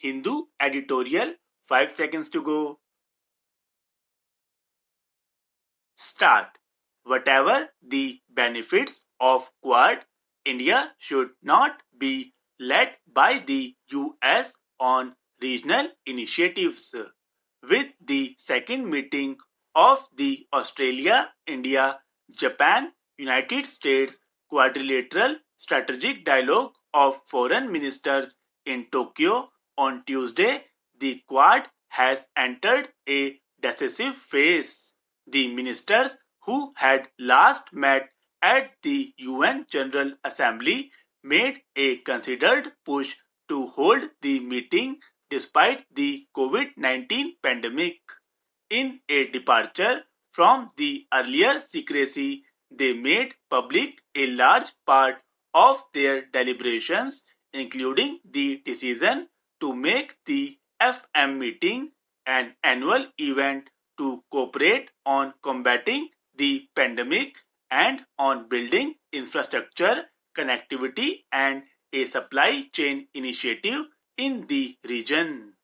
Hindu editorial. 5 seconds to go. Start. Whatever the benefits of Quad, India should not be led by the US on regional initiatives. With the second meeting of the Australia, India, Japan, United States Quadrilateral Strategic Dialogue of Foreign Ministers in Tokyo on Tuesday, the Quad has entered a decisive phase. The ministers who had last met at the UN General Assembly made a considered push to hold the meeting despite the COVID-19 pandemic. In a departure from the earlier secrecy, they made public a large part of their deliberations, including the decision to make the FM meeting an annual event to cooperate on combating the pandemic and on building infrastructure, connectivity, and a supply chain initiative in the region.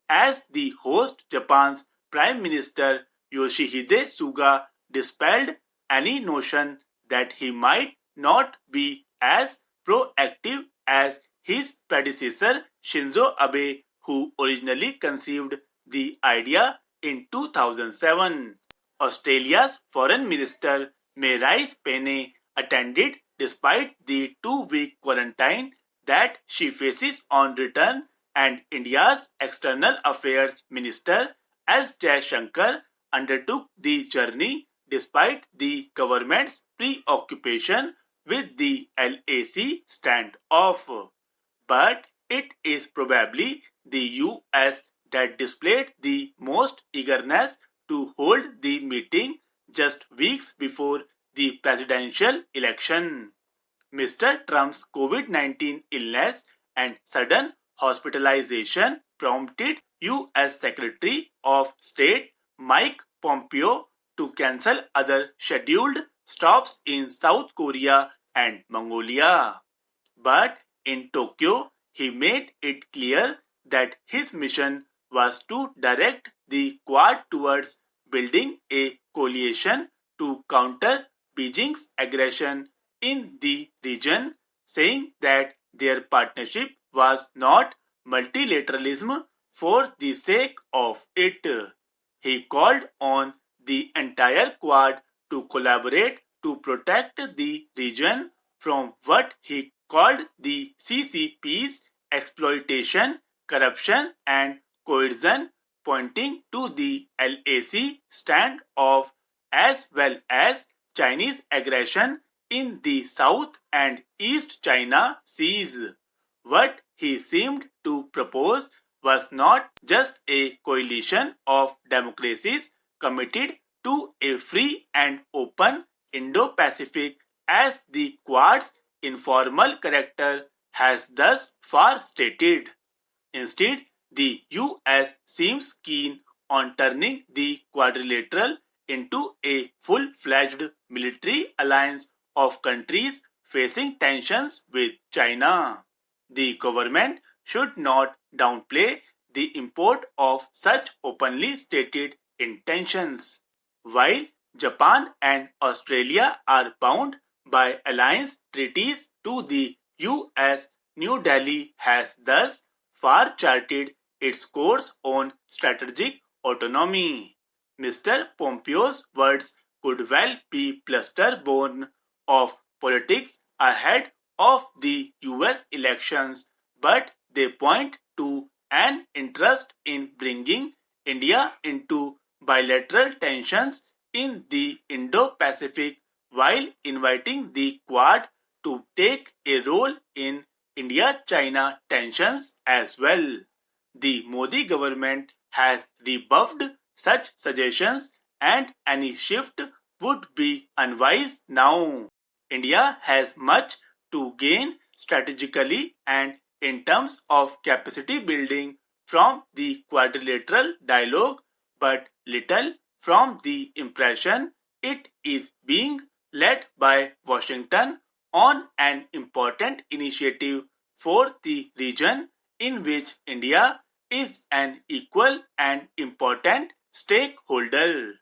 As the host, Japan's Prime Minister Yoshihide Suga dispelled any notion that he might not be as proactive as his predecessor Shinzo Abe, who originally conceived the idea in 2007. Australia's Foreign Minister Marise Payne attended despite the 2-week quarantine that she faces on return, and India's External Affairs Minister S. Jaishankar undertook the journey despite the government's preoccupation with the LAC standoff. But it is probably the US that displayed the most eagerness to hold the meeting just weeks before the presidential election. Mr. Trump's COVID-19 illness and sudden hospitalization prompted US Secretary of State Mike Pompeo to cancel other scheduled stops in South Korea and Mongolia. But in Tokyo, he made it clear that his mission was to direct the Quad towards building a coalition to counter Beijing's aggression in the region, saying that their partnership was not multilateralism for the sake of it. He called on the entire Quad to collaborate to protect the region from what he called the CCP's exploitation, corruption, and coercion, pointing to the LAC standoff as well as Chinese aggression in the South and East China Seas. What he seemed to propose was not just a coalition of democracies committed to a free and open Indo-Pacific as the Quad's informal character has thus far stated. Instead, the US seems keen on turning the Quadrilateral into a full-fledged military alliance of countries facing tensions with China. The government should not downplay the import of such openly stated intentions. While Japan and Australia are bound by alliance treaties to the US, New Delhi has thus far charted its course on strategic autonomy. Mr. Pompeo's words could well be plaster-born of politics ahead of the US elections, but they point to an interest in bringing India into bilateral tensions in the Indo-Pacific while inviting the Quad to take a role in India-China tensions as well. The Modi government has rebuffed such suggestions, and any shift would be unwise now. India has much to gain strategically and in terms of capacity building from the quadrilateral dialogue, but little from the impression it is being led by Washington on an important initiative for the region in which India is an equal and important stakeholder.